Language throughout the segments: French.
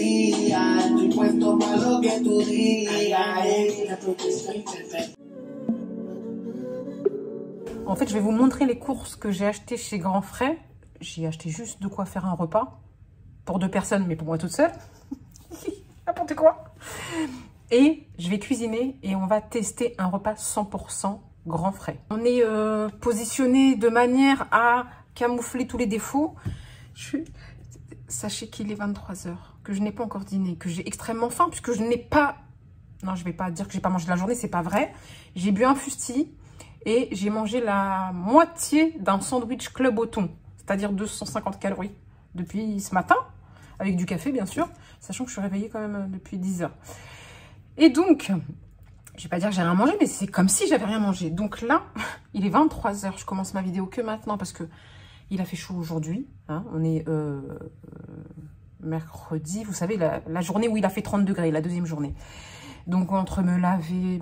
digas, estoy puesto para lo que tú digas. En fait, je vais vous montrer les courses que j'ai achetées chez Grand Frais. J'ai acheté juste de quoi faire un repas. Pour 2 personnes, mais pour moi toute seule. N'importe quoi. Et je vais cuisiner et on va tester un repas 100% Grand Frais. On est positionné de manière à camoufler tous les défauts. Sachez qu'il est 23 h, que je n'ai pas encore dîné, que j'ai extrêmement faim puisque je n'ai pas... Non, je ne vais pas dire que j'ai pas mangé de la journée, c'est pas vrai. J'ai bu un fusti et j'ai mangé la moitié d'un sandwich club au thon, c'est-à-dire 250 calories depuis ce matin, avec du café bien sûr, sachant que je suis réveillée quand même depuis 10 h. Et donc, je vais pas dire que j'ai rien mangé, mais c'est comme si j'avais rien mangé. Donc là, il est 23 h, je commence ma vidéo que maintenant parce que il a fait chaud aujourd'hui. Hein, on est mercredi, vous savez, la journée où il a fait 30 degrés, la deuxième journée. Donc entre me laver,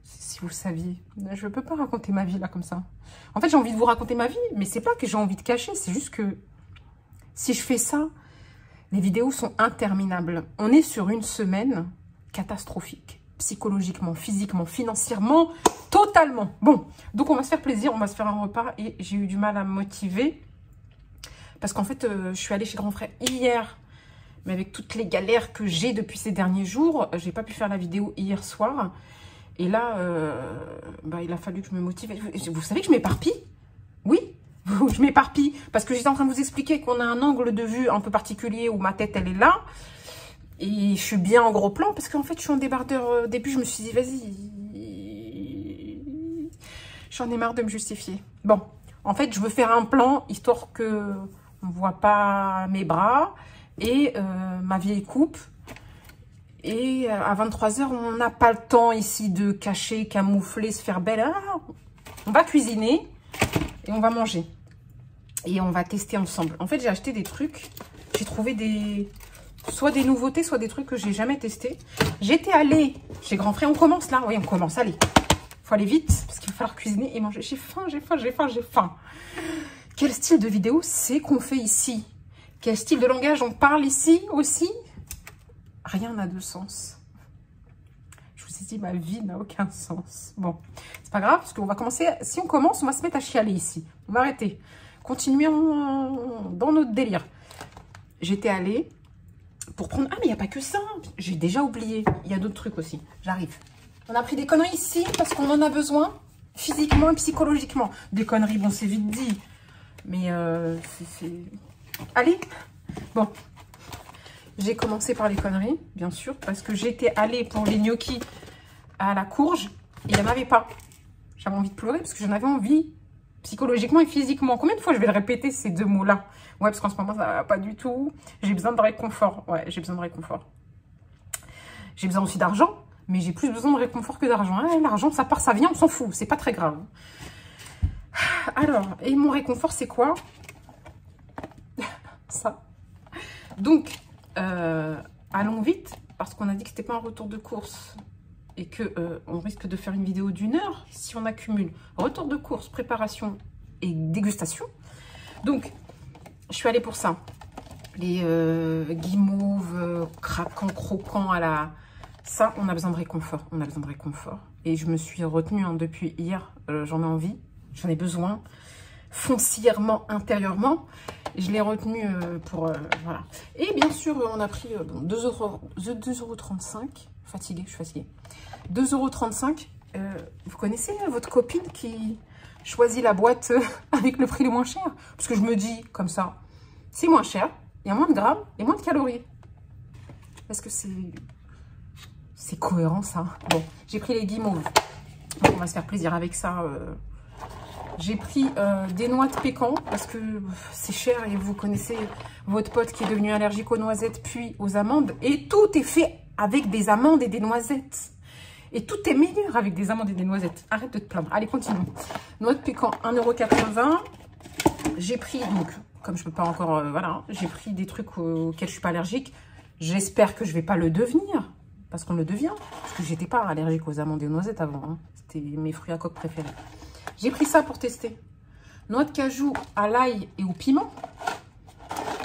si vous le saviez, je ne peux pas raconter ma vie là comme ça. En fait, j'ai envie de vous raconter ma vie, mais c'est pas que j'ai envie de cacher, c'est juste que si je fais ça, les vidéos sont interminables. On est sur une semaine catastrophique, psychologiquement, physiquement, financièrement, totalement. Bon, donc on va se faire plaisir, on va se faire un repas et j'ai eu du mal à me motiver parce qu'en fait, je suis allée chez Grand Frais hier. Mais avec toutes les galères que j'ai depuis ces derniers jours, j'ai pas pu faire la vidéo hier soir. Et là, il a fallu que je me motive. Vous savez que je m'éparpille? Oui, je m'éparpille. Parce que j'étais en train de vous expliquer qu'on a un angle de vue un peu particulier où ma tête, elle est là. Et je suis bien en gros plan parce qu'en fait, je suis en débardeur. Au début, je me suis dit, vas-y. J'en ai marre de me justifier. Bon, en fait, je veux faire un plan histoire que on voit pas mes bras. Et ma vieille coupe. Et à 23 h, on n'a pas le temps ici de cacher, camoufler, se faire belle. Ah, on va cuisiner et on va manger. Et on va tester ensemble. En fait, j'ai acheté des trucs. J'ai trouvé soit des nouveautés, soit des trucs que j'ai jamais testés. J'étais allée chez Grand Frais. On commence là. Oui, on commence. Allez. Faut aller vite parce qu'il va falloir cuisiner et manger. J'ai faim, j'ai faim, j'ai faim, j'ai faim. Quel style de vidéo c'est qu'on fait ici? Quel style de langage on parle ici aussi? Rien n'a de sens. Je vous ai dit, ma vie n'a aucun sens. Bon, c'est pas grave, parce qu'on va commencer... Si on commence, on va se mettre à chialer ici. On va arrêter. Continuons dans notre délire. J'étais allée pour prendre... Ah, mais il n'y a pas que ça. J'ai déjà oublié. Il y a d'autres trucs aussi. J'arrive. On a pris des conneries ici, parce qu'on en a besoin, physiquement et psychologiquement. Des conneries, bon, c'est vite dit. Mais c'est... Allez, bon, j'ai commencé par les conneries, bien sûr, parce que j'étais allée pour les gnocchis à la courge et il n'y en avait pas. J'avais envie de pleurer parce que j'en avais envie, psychologiquement et physiquement. Combien de fois je vais le répéter, ces deux mots-là? Ouais, parce qu'en ce moment, ça va pas du tout. J'ai besoin de réconfort. Ouais, j'ai besoin de réconfort. J'ai besoin aussi d'argent, mais j'ai plus besoin de réconfort que d'argent. Hein, l'argent, ça part, ça vient, on s'en fout. C'est pas très grave. Alors, et mon réconfort, c'est quoi? Ça. Donc, allons vite, parce qu'on a dit que c'était pas un retour de course et que on risque de faire une vidéo d'1 heure si on accumule retour de course, préparation et dégustation. Donc, je suis allée pour ça. Les guimauves craquants, croquants à la... Ça, on a besoin de réconfort. On a besoin de réconfort. Et je me suis retenue hein, depuis hier. J'en ai envie. J'en ai besoin. Foncièrement, intérieurement. Je l'ai retenu pour... voilà. Et bien sûr, on a pris 2,35 €. Fatiguée, je suis fatiguée. 2,35 €. Vous connaissez votre copine qui choisit la boîte avec le prix le moins cher? Parce que je me dis, comme ça, c'est moins cher, il y a moins de grammes et moins de calories. Est-ce que c'est cohérent, ça? Bon, j'ai pris les guimauves. Donc, on va se faire plaisir avec ça. J'ai pris des noix de pécan parce que c'est cher et vous connaissez votre pote qui est devenu allergique aux noisettes puis aux amandes. Et tout est fait avec des amandes et des noisettes. Et tout est meilleur avec des amandes et des noisettes. Arrête de te plaindre. Allez, continuons. Noix de pécan, 1,80 €. J'ai pris, donc, comme je ne peux pas encore, voilà, j'ai pris des trucs auxquels je ne suis pas allergique. J'espère que je ne vais pas le devenir. Parce qu'on le devient. Parce que j'étais pas allergique aux amandes et aux noisettes avant. Hein. C'était mes fruits à coque préférés. J'ai pris ça pour tester. Noix de cajou à l'ail et au piment.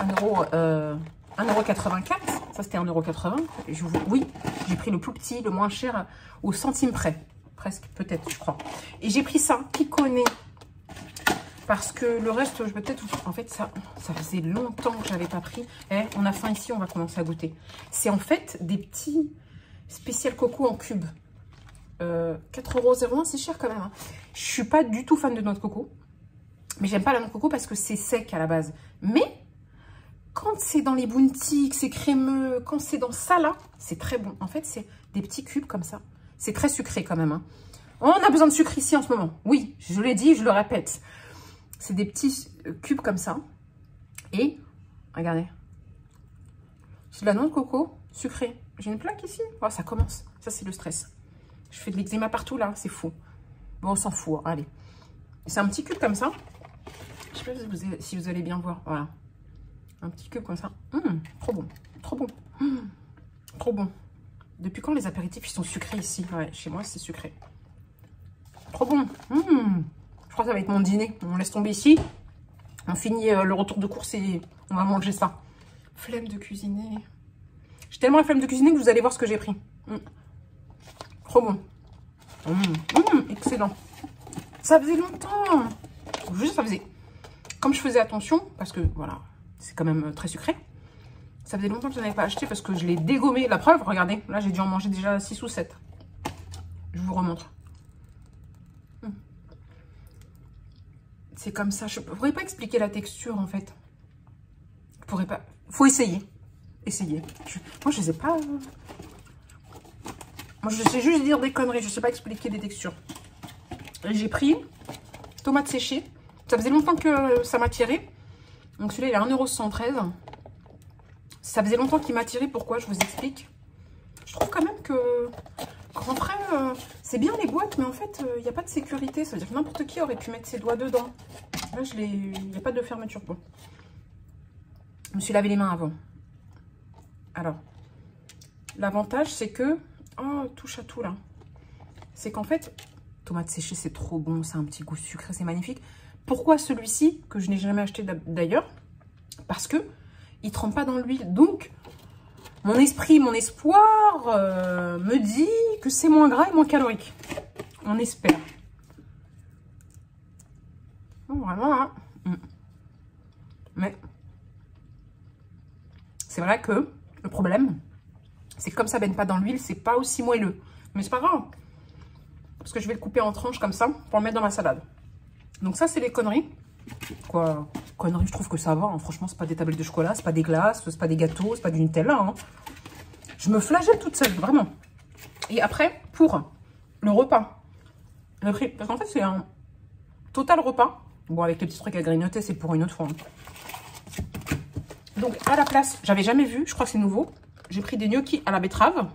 1,80 1,84 €. Ça, c'était 1,80 €. Oui, j'ai pris le plus petit, le moins cher, au centime près. Presque, peut-être, je crois. Et j'ai pris ça, qui connaît. Parce que le reste, je vais peut-être... En fait, ça faisait longtemps que je n'avais pas pris. Eh, on a faim ici, on va commencer à goûter. C'est en fait des petits spécial coco en cube. 4,01 €, c'est cher quand même. Hein. Je suis pas du tout fan de noix de coco. Mais j'aime pas la noix de coco parce que c'est sec à la base. Mais quand c'est dans les bounty, que c'est crémeux, quand c'est dans ça là, c'est très bon. En fait, c'est des petits cubes comme ça. C'est très sucré quand même. Hein. On a besoin de sucre ici en ce moment. Oui, je l'ai dit, je le répète. C'est des petits cubes comme ça. Et, regardez. C'est de la noix de coco sucrée. J'ai une plaque ici. Oh, ça commence. Ça, c'est le stress. Je fais de l'eczéma partout là. C'est fou. Bon, on s'en fout. Hein. Allez. C'est un petit cube comme ça. Je sais pas si vous allez bien voir. Voilà. Un petit cube comme ça. Trop bon. Trop bon. Trop bon. Depuis quand les apéritifs ils sont sucrés ici? Ouais, chez moi, c'est sucré. Trop bon. Je crois que ça va être mon dîner. On laisse tomber ici. On finit le retour de course et on va manger ça. Flemme de cuisiner. J'ai tellement la flemme de cuisiner que vous allez voir ce que j'ai pris. Trop bon. Excellent. Ça faisait longtemps. Juste, ça faisait... Comme je faisais attention, parce que, voilà, c'est quand même très sucré. Ça faisait longtemps que je n'avais pas acheté parce que je l'ai dégommé. La preuve, regardez. Là, j'ai dû en manger déjà 6 ou 7. Je vous remontre. C'est comme ça. Je ne pourrais pas expliquer la texture, en fait. Je pourrais pas... Faut essayer. Essayer. Moi, je ne sais pas... Moi, je sais juste dire des conneries. Je ne sais pas expliquer des textures. J'ai pris tomates séchées. Ça faisait longtemps que ça m'attirait. Donc, celui-là, il est à 1,73 €. Ça faisait longtemps qu'il m'attirait. Pourquoi? Je vous explique. Je trouve quand même que... En vrai, c'est bien les boîtes, mais en fait, il n'y a pas de sécurité. Ça veut dire que n'importe qui aurait pu mettre ses doigts dedans. Là, il n'y a pas de fermeture. Bon. Je me suis lavé les mains avant. Alors, l'avantage, c'est que... Oh, touche à tout, là. C'est qu'en fait, tomate séchée, c'est trop bon. C'est un petit goût sucré, c'est magnifique. Pourquoi celui-ci, que je n'ai jamais acheté d'ailleurs? Parce que il ne trempe pas dans l'huile. Donc, mon esprit, mon espoir me dit que c'est moins gras et moins calorique. On espère. Oh, vraiment, hein. Mais c'est vrai que le problème, c'est que comme ça ne baigne pas dans l'huile, c'est pas aussi moelleux. Mais c'est pas grave. Parce que je vais le couper en tranches comme ça pour le mettre dans ma salade. Donc ça, c'est les conneries. Quoi, conneries, je trouve que ça va. Hein. Franchement, c'est pas des tablettes de chocolat, c'est pas des glaces, c'est pas des gâteaux, c'est pas du Nutella. Hein. Je me flagelle toute seule, vraiment. Et après, pour le repas, le prix, parce qu'en fait, c'est un total repas. Bon, avec les petits trucs à grignoter, c'est pour une autre fois. Hein. Donc, à la place, j'avais jamais vu, je crois que c'est nouveau. J'ai pris des gnocchis à la betterave.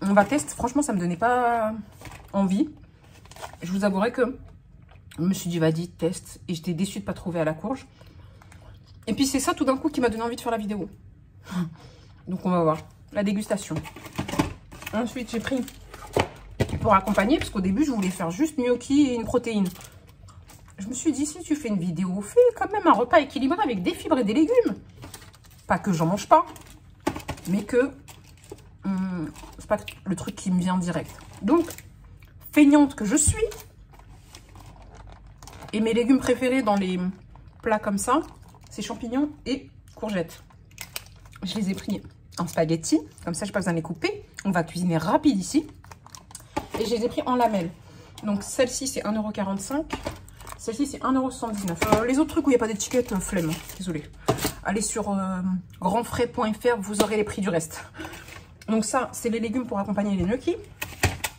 On va tester. Franchement, ça me donnait pas envie. Je vous avouerai que je me suis dit, vas-y, teste. Et j'étais déçue de ne pas trouver à la courge. Et puis, c'est ça, tout d'un coup, qui m'a donné envie de faire la vidéo. Donc, on va voir la dégustation. Ensuite, j'ai pris pour accompagner, parce qu'au début, je voulais faire juste gnocchi et une protéine. Je me suis dit, si tu fais une vidéo, fais quand même un repas équilibré avec des fibres et des légumes. Pas que j'en mange pas, mais que c'est pas le truc qui me vient direct. Donc, feignante que je suis, et mes légumes préférés dans les plats comme ça, c'est champignons et courgettes. Je les ai pris en spaghetti, comme ça je n'ai pas besoin de les couper. On va cuisiner rapide ici. Et je les ai pris en lamelles. Donc celle-ci c'est 1,45 €. Celle-ci c'est 1,79 €. Les autres trucs où il n'y a pas d'étiquette, flemme, désolé. Allez sur grandfrais.fr, vous aurez les prix du reste. Donc ça, c'est les légumes pour accompagner les gnocchis.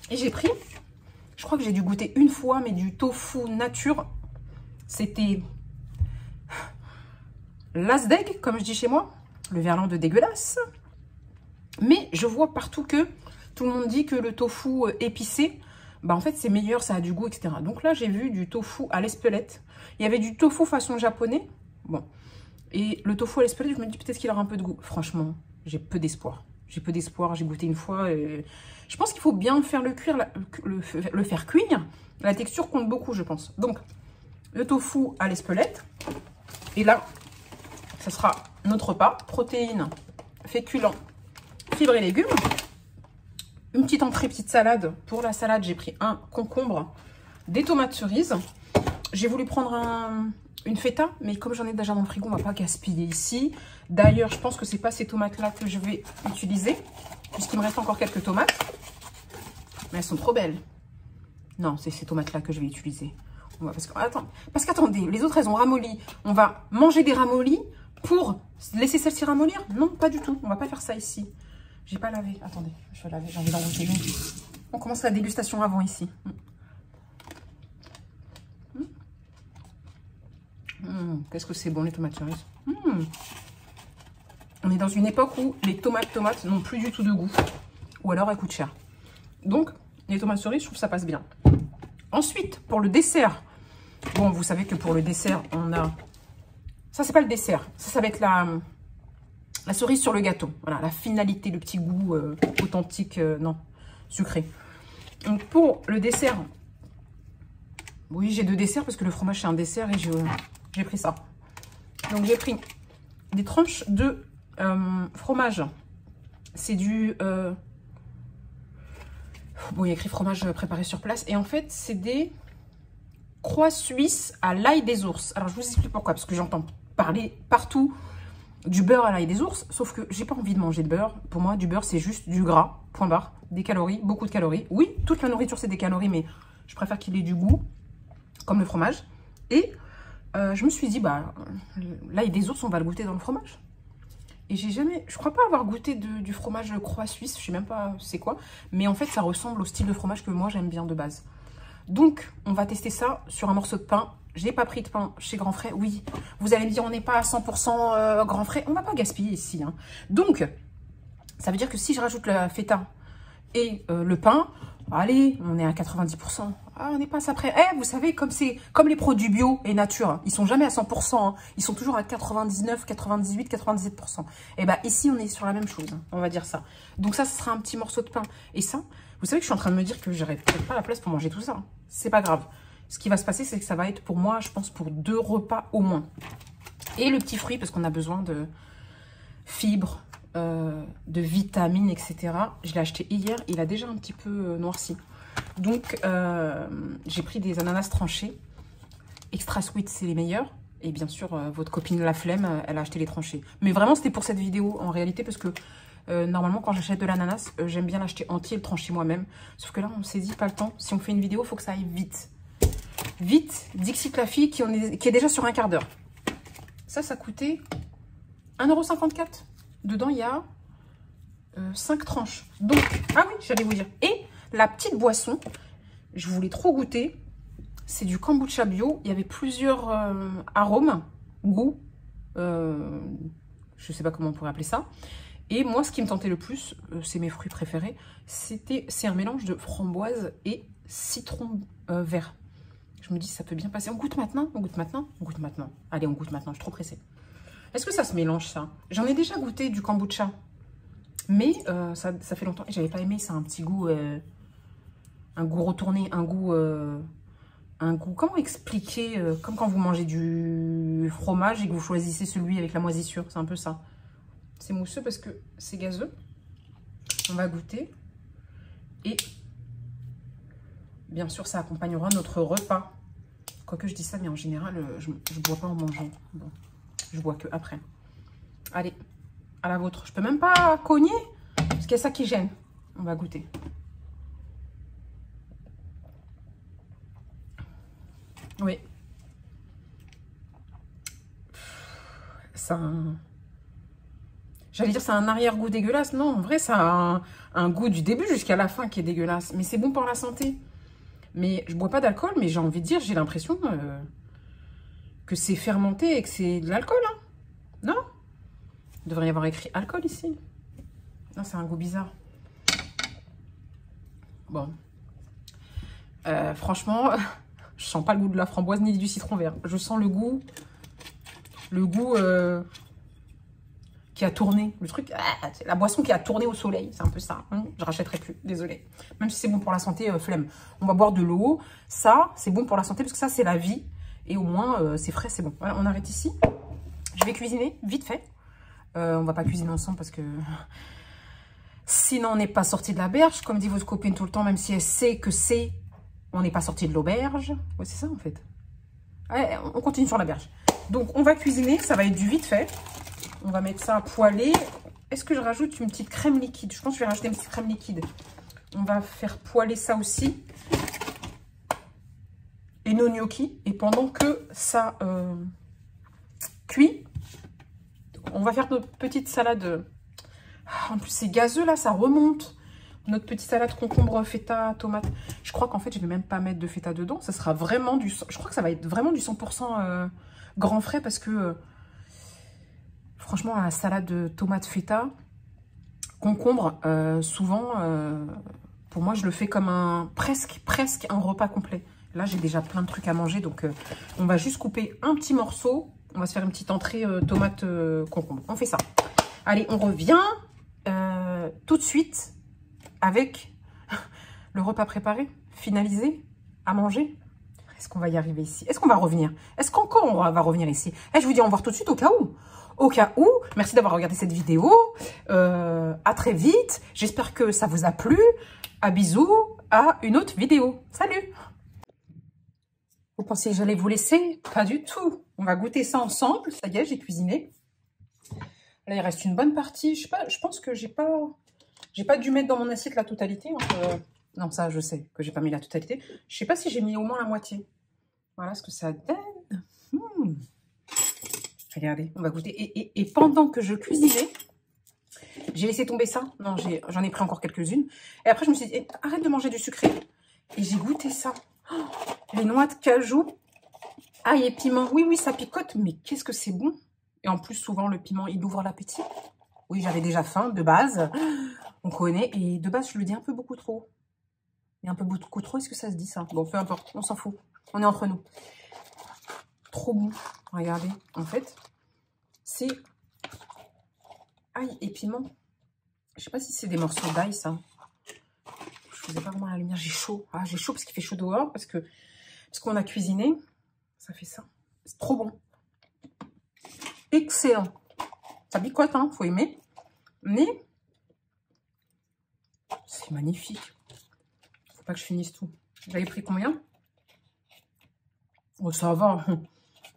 Et j'ai pris, je crois que j'ai dû goûter une fois, mais du tofu nature. C'était l'asdeg, comme je dis chez moi. Le verlan de dégueulasse. Mais je vois partout que tout le monde dit que le tofu épicé, bah en fait c'est meilleur, ça a du goût, etc. Donc là, j'ai vu du tofu à l'espelette. Il y avait du tofu façon japonais. Bon. Et le tofu à l'espelette, je me dis peut-être qu'il aura un peu de goût. Franchement, j'ai peu d'espoir. J'ai peu d'espoir, j'ai goûté une fois. Et... je pense qu'il faut bien faire le cuire, le faire cuire. La texture compte beaucoup, je pense. Donc, le tofu à l'espelette. Et là, ce sera notre repas. Protéines, féculents, fibres et légumes. Une petite entrée, petite salade. Pour la salade, j'ai pris un concombre, des tomates cerises. J'ai voulu prendre une feta, mais comme j'en ai déjà dans le frigo, on ne va pas gaspiller ici. D'ailleurs, je pense que c'est pas ces tomates-là que je vais utiliser, puisqu'il me reste encore quelques tomates. Mais elles sont trop belles. Non, c'est ces tomates-là que je vais utiliser. Parce qu'attendez, les autres, elles ont ramolli. On va manger des ramollis pour laisser celles-ci ramollir? Non, pas du tout. On va pas faire ça ici. J'ai pas lavé. Attendez, je vais laver. J'ai envie d'en goûter. On commence la dégustation avant ici. Qu'est-ce que c'est bon, les tomates cerises. On est dans une époque où les tomates n'ont plus du tout de goût. Ou alors elles coûtent cher. Donc, les tomates cerises, je trouve que ça passe bien. Ensuite, pour le dessert. Bon, vous savez que pour le dessert, on a... Ça, c'est pas le dessert. Ça va être la cerise sur le gâteau. Voilà, la finalité, le petit goût authentique, non, sucré. Donc, pour le dessert... Oui, j'ai 2 desserts parce que le fromage, c'est un dessert et j'ai pris ça. Donc, j'ai pris des tranches de fromage. C'est du... Bon, il y a écrit fromage préparé sur place. Et en fait, c'est des croix suisses à l'ail des ours. Alors, je vous explique pourquoi. Parce que j'entends parler partout du beurre à l'ail des ours. Sauf que j'ai pas envie de manger de beurre. Pour moi, du beurre, c'est juste du gras. Point barre. Des calories. Beaucoup de calories. Oui, toute la nourriture, c'est des calories. Mais je préfère qu'il ait du goût. Comme le fromage. Et je me suis dit, bah, l'ail des ours, on va le goûter dans le fromage. Et j'ai jamais, je crois pas avoir goûté du fromage croix suisse, je sais même pas c'est quoi. Mais en fait, ça ressemble au style de fromage que moi, j'aime bien de base. Donc, on va tester ça sur un morceau de pain. J'ai pas pris de pain chez Grand Frais. Oui, vous allez me dire, on n'est pas à 100% Grand Frais. On va pas gaspiller ici. Hein. Donc, ça veut dire que si je rajoute la feta et le pain, allez, on est à 90%. Ah, on n'est pas à ça près. Eh, vous savez, comme les produits bio et nature, hein, ils sont jamais à 100%. Hein, ils sont toujours à 99, 98, 97%. Et bah ici, on est sur la même chose. Hein, on va dire ça. Donc ça, ce sera un petit morceau de pain. Et ça, vous savez que je suis en train de me dire que j'aurais peut-être pas la place pour manger tout ça. Hein. C'est pas grave. Ce qui va se passer, c'est que ça va être pour moi, je pense, pour 2 repas au moins. Et le petit fruit, parce qu'on a besoin de fibres, de vitamines, etc. Je l'ai acheté hier. Il a déjà un petit peu noirci. Donc, j'ai pris des ananas tranchés. Extra sweet, c'est les meilleurs. Et bien sûr, votre copine La Flemme, elle a acheté les tranchés. Mais vraiment, c'était pour cette vidéo, en réalité, parce que normalement, quand j'achète de l'ananas, j'aime bien l'acheter entier et le trancher moi-même. Sauf que là, on s'est dit, pas le temps. Si on fait une vidéo, il faut que ça aille vite. Vite, Dixit la fille qui est déjà sur un quart d'heure. Ça coûtait 1,54 €. Dedans, il y a 5 tranches. Donc, ah oui, j'allais vous dire. Et la petite boisson, je voulais trop goûter. C'est du kombucha bio. Il y avait plusieurs arômes, goûts. Je ne sais pas comment on pourrait appeler ça. Et moi, ce qui me tentait le plus, c'est mes fruits préférés. C'est un mélange de framboise et citron vert. Je me dis, ça peut bien passer. On goûte maintenant? On goûte maintenant? On goûte maintenant. Allez, on goûte maintenant. Je suis trop pressée. Est-ce que ça se mélange, ça? J'en ai déjà goûté du kombucha. Mais ça fait longtemps. Et j'avais pas aimé. Ça a un petit goût... un goût retourné. Un goût... comment expliquer comme quand vous mangez du fromage et que vous choisissez celui avec la moisissure. C'est un peu ça. C'est mousseux parce que c'est gazeux. On va goûter. Et bien sûr, ça accompagnera notre repas. Quoique je dis ça, mais en général, je ne bois pas en mangeant. Bon, je bois que après. Allez, à la vôtre. Je peux même pas cogner parce qu'il y a ça qui gêne. On va goûter. Oui. Ça... J'allais dire c'est un arrière-goût dégueulasse. Non, en vrai, ça a un goût du début jusqu'à la fin qui est dégueulasse. Mais c'est bon pour la santé. Mais je bois pas d'alcool, mais j'ai envie de dire, j'ai l'impression que c'est fermenté et que c'est de l'alcool. Hein. Non? Il devrait y avoir écrit alcool ici. Non, c'est un goût bizarre. Bon. Franchement, je sens pas le goût de la framboise ni du citron vert. Je sens le goût qui a tourné. Le truc, la boisson qui a tourné au soleil. C'est un peu ça. Hein. Je rachèterai plus. Désolée. Même si c'est bon pour la santé, flemme. On va boire de l'eau. Ça, c'est bon pour la santé parce que ça, c'est la vie. Et au moins, c'est frais, c'est bon. Voilà, on arrête ici. Je vais cuisiner vite fait. On va pas cuisiner ensemble parce que sinon on n'est pas sorti de la berge. Comme dit votre copine tout le temps, même si elle sait que c'est, on n'est pas sorti de l'auberge. Ouais, c'est ça en fait. Allez, on continue sur la berge. Donc on va cuisiner, ça va être du vite fait. On va mettre ça à poêler. Est-ce que je rajoute une petite crème liquide? Je pense que je vais rajouter une petite crème liquide. On va faire poêler ça aussi. Et nos gnocchis. Et pendant que ça cuit, on va faire notre petite salade. En plus, c'est gazeux là, ça remonte. Notre petite salade concombre, feta, tomate. Je crois qu'en fait, je ne vais même pas mettre de feta dedans. Ça sera vraiment du... Je crois que ça va être vraiment du 100% grand frais parce que... franchement, la salade de tomate feta, concombre, souvent, pour moi, je le fais comme un... presque un repas complet. Là, j'ai déjà plein de trucs à manger. Donc, on va juste couper un petit morceau. On va se faire une petite entrée tomate concombre. On fait ça. Allez, on revient tout de suite avec le repas préparé, finalisé, à manger. Est-ce qu'on va y arriver ici? Est-ce qu'on va revenir? Est-ce qu'encore on va revenir ici? Je vous dis au revoir tout de suite au cas où. Au cas où, merci d'avoir regardé cette vidéo. À très vite. J'espère que ça vous a plu. À bisous. À une autre vidéo. Salut! Vous pensiez que j'allais vous laisser? Pas du tout. On va goûter ça ensemble. Ça y est, j'ai cuisiné. Là, il reste une bonne partie. Je sais pas, je pense que j'ai pas dû mettre dans mon assiette la totalité. Hein. Non, ça, je sais que j'ai pas mis la totalité. Je sais pas si j'ai mis au moins la moitié. Voilà ce que ça donne. Regardez, on va goûter. Et pendant que je cuisinais, j'ai laissé tomber ça. Non, j'en ai pris encore quelques-unes. Et après, je me suis dit, arrête de manger du sucré. Et j'ai goûté ça. Oh, les noix de cajou, ail et piment. Oui, oui, ça picote, mais qu'est-ce que c'est bon. Et en plus, souvent, le piment, il ouvre l'appétit. Oui, j'avais déjà faim, de base. On connaît. Et de base, je le dis un peu beaucoup trop. Et un peu beaucoup trop, est-ce que ça se dit ça? Bon, peu importe, on s'en fout. On est entre nous. Trop bon. Regardez, en fait, c'est ail et piment. Je sais pas si c'est des morceaux d'ail, ça. Je faisais pas vraiment la lumière, j'ai chaud. Ah, j'ai chaud parce qu'il fait chaud dehors, parce qu'on a cuisiné. Ça fait ça. C'est trop bon. Excellent. Ça picote, hein, faut aimer. Mais c'est magnifique. Faut pas que je finisse tout. J'avais pris combien? Oh, ça va.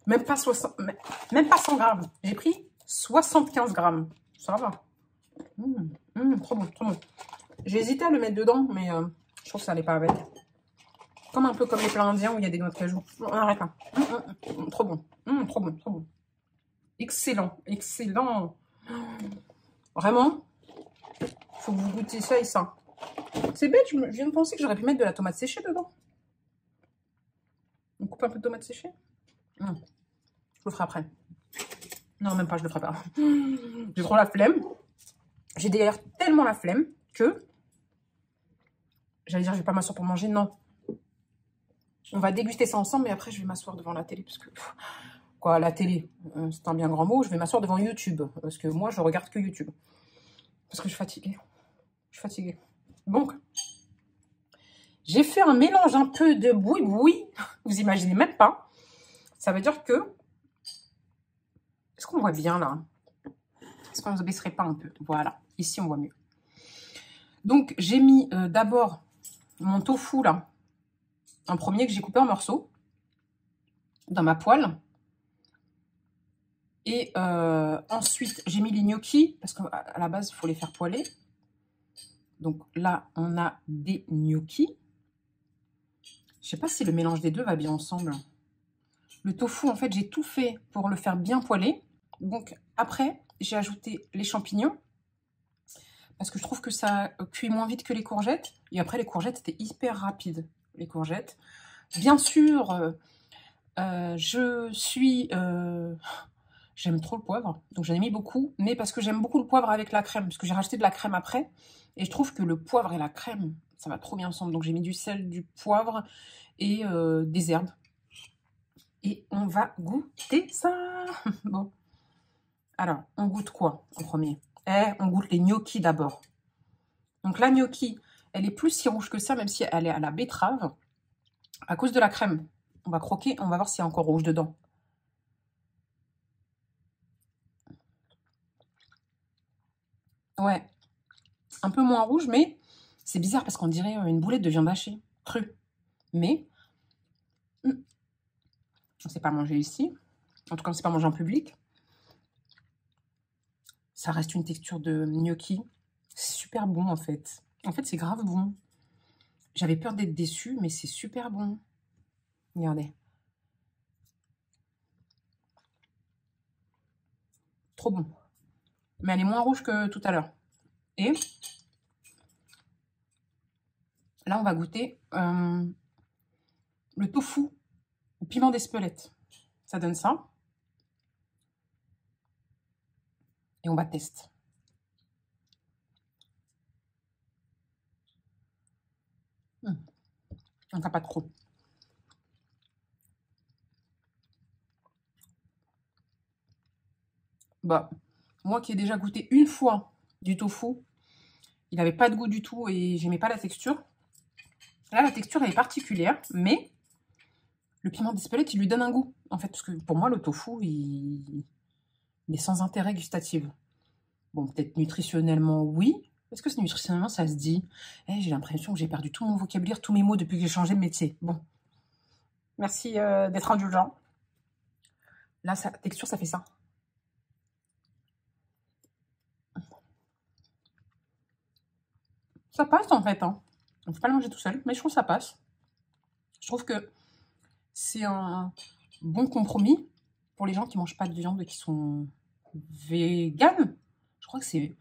Même pas 100 grammes. J'ai pris 75 grammes. Ça va. Trop bon, trop bon. J'ai hésité à le mettre dedans, mais je trouve que ça n'allait pas avec. Comme un peu comme les plats indiens où il y a des noix de cajou. On arrête là. Trop bon. Trop bon, trop bon. Excellent, excellent. Vraiment, faut que vous goûtiez ça et ça. C'est bête, je viens de penser que j'aurais pu mettre de la tomate séchée dedans. On coupe un peu de tomate séchée. Je le ferai après. Non, même pas, je le ferai pas. J'ai trop la flemme. J'ai d'ailleurs tellement la flemme que... J'allais dire, je vais pas m'asseoir pour manger. Non. On va déguster ça ensemble, mais après, je vais m'asseoir devant la télé. Parce que... Quoi, la télé, c'est un bien grand mot. Je vais m'asseoir devant YouTube. Parce que moi, je regarde que YouTube. Parce que je suis fatiguée. Je suis fatiguée. Donc, j'ai fait un mélange un peu de boui-boui. Vous imaginez même pas. Ça veut dire que... Est-ce qu'on voit bien, là? Est-ce qu'on ne se baisserait pas un peu? Voilà. Ici, on voit mieux. Donc, j'ai mis d'abord mon tofu, là. Un premier que j'ai coupé en morceaux. Dans ma poêle. Et ensuite, j'ai mis les gnocchis, parce qu'à la base, il faut les faire poêler. Donc là, on a des gnocchis. Je ne sais pas si le mélange des deux va bien ensemble. Le tofu, en fait, j'ai tout fait pour le faire bien poêler. Donc après, j'ai ajouté les champignons. Parce que je trouve que ça cuit moins vite que les courgettes. Et après, les courgettes, c'était hyper rapide, les courgettes. Bien sûr, j'aime trop le poivre, donc j'en ai mis beaucoup, mais parce que j'aime beaucoup le poivre avec la crème, parce que j'ai racheté de la crème après, et je trouve que le poivre et la crème, ça va trop bien ensemble. Donc j'ai mis du sel, du poivre et des herbes. Et on va goûter ça. Bon. Alors, on goûte quoi en premier? On goûte les gnocchis d'abord. Donc la gnocchi, elle est plus si rouge que ça, même si elle est à la betterave, à cause de la crème. On va croquer, on va voir s'il y a encore rouge dedans. Ouais, un peu moins rouge, mais c'est bizarre parce qu'on dirait une boulette de viande hachée, crue. Mais, on ne sait pas manger ici. En tout cas, on ne sait pas manger en public. Ça reste une texture de gnocchi. C'est super bon, en fait. En fait, c'est grave bon. J'avais peur d'être déçue, mais c'est super bon. Regardez. Trop bon. Mais elle est moins rouge que tout à l'heure. Et là, on va goûter le tofu au piment d'Espelette. Ça donne ça. Et on va tester. Enfin, pas trop. Bah, moi qui ai déjà goûté une fois du tofu, il n'avait pas de goût du tout et j'aimais pas la texture. Là, la texture, elle est particulière, mais le piment d'Espelette, il lui donne un goût. En fait, parce que pour moi, le tofu, il est sans intérêt gustatif. Bon, peut-être nutritionnellement, oui. Est-ce que c'est nutritionnellement, ça se dit? J'ai l'impression que j'ai perdu tout mon vocabulaire, tous mes mots depuis que j'ai changé de métier. Bon. Merci d'être indulgent. Là, sa texture, ça fait ça. Ça passe, en fait. Hein. On ne peut pas le manger tout seul, mais je trouve que ça passe. Je trouve que c'est un bon compromis pour les gens qui ne mangent pas de viande et qui sont véganes. Je crois que c'est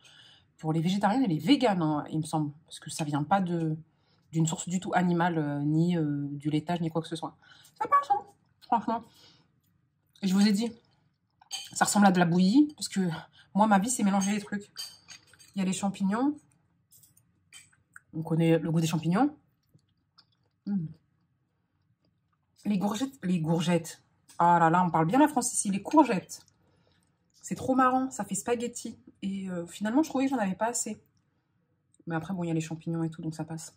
pour les végétariens et les véganes, hein, il me semble. Parce que ça vient pas d'une source du tout animale, ni du laitage, ni quoi que ce soit. Ça passe, hein, franchement. Et je vous ai dit, ça ressemble à de la bouillie. Parce que moi, ma vie, c'est mélanger les trucs. Il y a les champignons. On connaît le goût des champignons. Les gourgettes. Ah là là, on parle bien la France ici. Les courgettes. C'est trop marrant, ça fait spaghetti. Et finalement, je trouvais que j'en avais pas assez. Mais après, bon, il y a les champignons et tout, donc ça passe.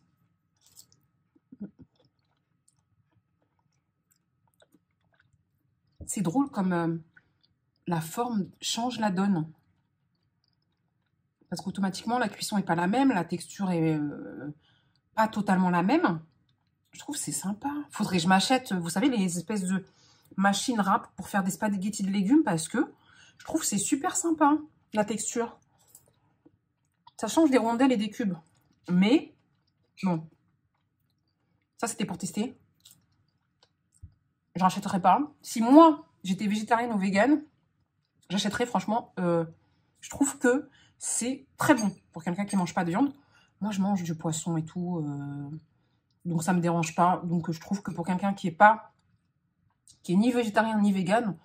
C'est drôle comme la forme change la donne. Parce qu'automatiquement, la cuisson n'est pas la même, la texture est pas totalement la même. Je trouve que c'est sympa. Faudrait que je m'achète, vous savez, les espèces de machines râpes pour faire des spaghettis de légumes parce que je trouve que c'est super sympa, la texture. Ça change des rondelles et des cubes. Mais, bon, ça c'était pour tester. Je rachèterais pas. Si moi, j'étais végétarienne ou végane, j'achèterais franchement. Je trouve que c'est très bon pour quelqu'un qui ne mange pas de viande. Moi, je mange du poisson et tout. Donc, ça ne me dérange pas. Donc, je trouve que pour quelqu'un qui est ni végétarien ni végane,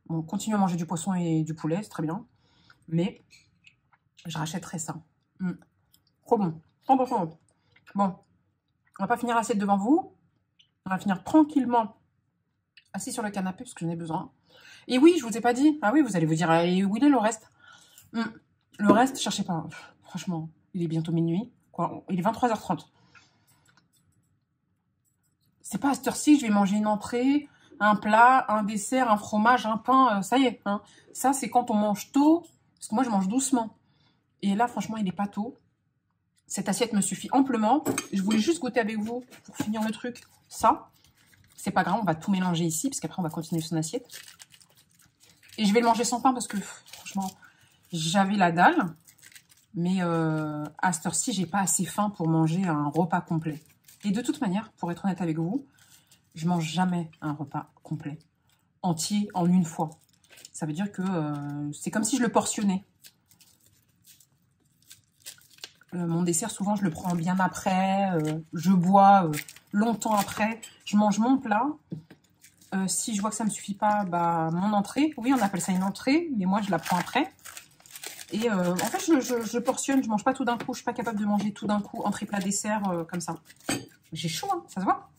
on continue à manger du poisson et du poulet, c'est très bien. Mais je rachèterais ça. Trop bon. Trop bon, trop bon. Bon, on va pas finir l'assiette devant vous. On va finir tranquillement assis sur le canapé parce que j'en ai besoin. Et oui, je vous ai pas dit. Ah oui, vous allez vous dire, et où il est le reste? Le reste, cherchez pas. Franchement, il est bientôt minuit. Quoi, il est 23h30. C'est pas à cette heure-ci que je vais manger une entrée, un plat, un dessert, un fromage, un pain. Ça y est. Hein. Ça, c'est quand on mange tôt. Parce que moi, je mange doucement. Et là, franchement, il est pas tôt. Cette assiette me suffit amplement. Je voulais juste goûter avec vous pour finir le truc. Ça, c'est pas grave, on va tout mélanger ici, parce qu'après, on va continuer son assiette. Et je vais le manger sans pain, parce que, franchement, j'avais la dalle. Mais à cette heure-ci, j'ai pas assez faim pour manger un repas complet. Et de toute manière, pour être honnête avec vous, je mange jamais un repas complet, entier, en une fois. Ça veut dire que c'est comme si je le portionnais. Mon dessert, souvent, je le prends bien après. Je bois longtemps après. Je mange mon plat. Si je vois que ça ne me suffit pas, bah, mon entrée. Oui, on appelle ça une entrée, mais moi, je la prends après. Et en fait, je portionne. Je ne mange pas tout d'un coup. Je ne suis pas capable de manger tout d'un coup, entrée, plat, dessert, comme ça. J'ai chaud, hein, ça se voit.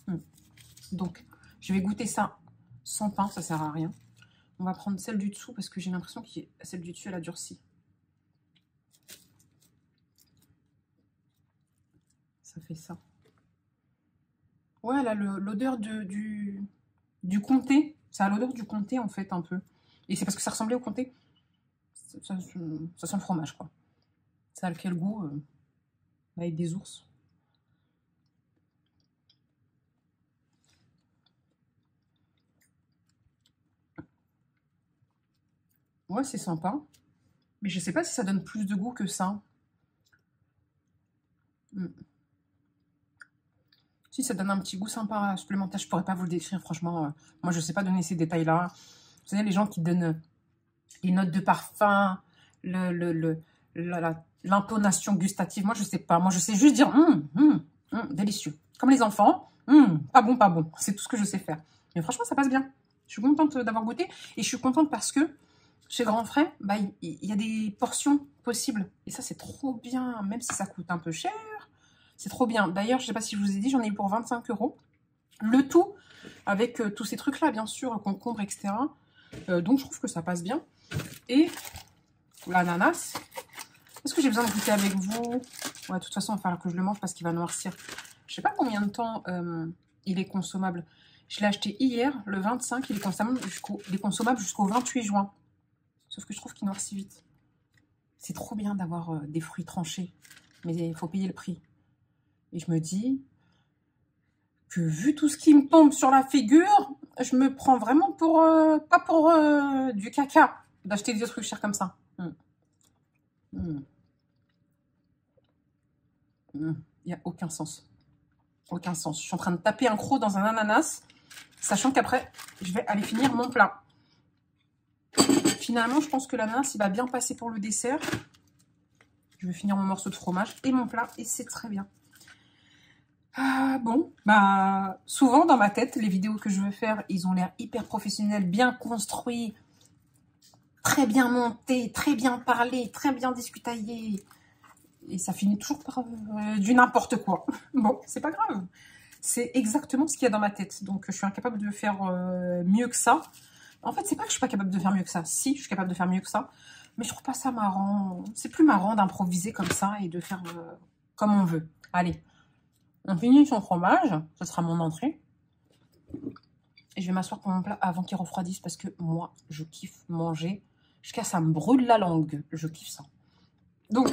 Donc, je vais goûter ça sans pain. Ça ne sert à rien. On va prendre celle du dessous parce que j'ai l'impression que celle du dessus, elle a durci. Ça fait ça. Ouais, elle a l'odeur du comté. Ça a l'odeur du comté, en fait, un peu. Et c'est parce que ça ressemblait au comté. Ça sent le fromage, quoi. Ça a quel goût avec des ours. Ouais, c'est sympa. Mais je sais pas si ça donne plus de goût que ça. Si, ça donne un petit goût sympa supplémentaire. Je pourrais pas vous le décrire, franchement. Moi, je sais pas donner ces détails-là. Vous savez, les gens qui donnent les notes de parfum, l'intonation gustative. Moi, je sais pas. Moi, je sais juste dire délicieux. Comme les enfants. Pas bon, pas bon. C'est tout ce que je sais faire. Mais franchement, ça passe bien. Je suis contente d'avoir goûté. Et je suis contente parce que chez Grand Frais, bah, il y a des portions possibles. Et ça, c'est trop bien. Même si ça coûte un peu cher, c'est trop bien. D'ailleurs, je sais pas si je vous ai dit, j'en ai eu pour 25 €. Le tout avec tous ces trucs-là, bien sûr, concombre, etc. Donc, je trouve que ça passe bien. Et l'ananas. Est-ce que j'ai besoin de goûter avec vous? Ouais, de toute façon, il va falloir que je le mange parce qu'il va noircir. Je sais pas combien de temps il est consommable. Je l'ai acheté hier, le 25. Il est consommable jusqu'au 28 juin. Sauf que je trouve qu'il noircit vite. C'est trop bien d'avoir des fruits tranchés. Mais il faut payer le prix. Et je me dis que vu tout ce qui me tombe sur la figure, je me prends vraiment pour... pas pour du caca d'acheter des trucs chers comme ça. Il n'y a aucun sens. Aucun sens. Je suis en train de taper un croc dans un ananas, sachant qu'après, je vais aller finir mon plat. Finalement, je pense que l'ananas, il va bien passer pour le dessert. Je vais finir mon morceau de fromage et mon plat, et c'est très bien. Bon, bah, souvent dans ma tête, les vidéos que je veux faire, ils ont l'air hyper professionnels, bien construits, très bien montés, très bien parlés, très bien discutaillés. Et ça finit toujours par du n'importe quoi. Bon, c'est pas grave. C'est exactement ce qu'il y a dans ma tête. Donc, je suis incapable de faire mieux que ça. En fait, c'est pas que je suis pas capable de faire mieux que ça. Si, je suis capable de faire mieux que ça. Mais je trouve pas ça marrant. C'est plus marrant d'improviser comme ça et de faire comme on veut. Allez, on finit son fromage. Ce sera mon entrée. Et je vais m'asseoir pour mon plat avant qu'il refroidisse parce que moi, je kiffe manger. Jusqu'à ça me brûle la langue. Je kiffe ça. Donc,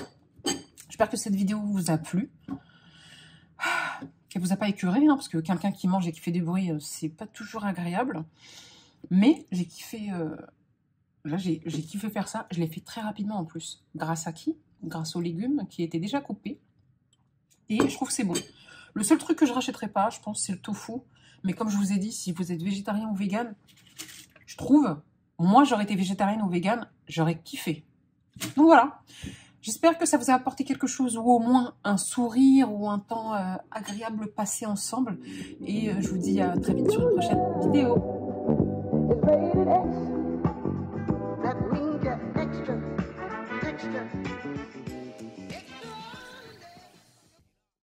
j'espère que cette vidéo vous a plu. Qu'elle vous a pas écœuré, hein, parce que quelqu'un qui mange et qui fait des bruits, c'est pas toujours agréable. Mais j'ai kiffé... là, j'ai kiffé faire ça. Je l'ai fait très rapidement en plus. Grâce à qui? Grâce aux légumes qui étaient déjà coupés. Et je trouve que c'est bon. Le seul truc que je rachèterai pas, je pense, c'est le tofu. Mais comme je vous ai dit, si vous êtes végétarien ou vegan, je trouve... Moi, j'aurais été végétarienne ou vegan, j'aurais kiffé. Donc voilà. J'espère que ça vous a apporté quelque chose, ou au moins un sourire, ou un temps agréable passé ensemble. Et je vous dis à très vite sur une prochaine vidéo.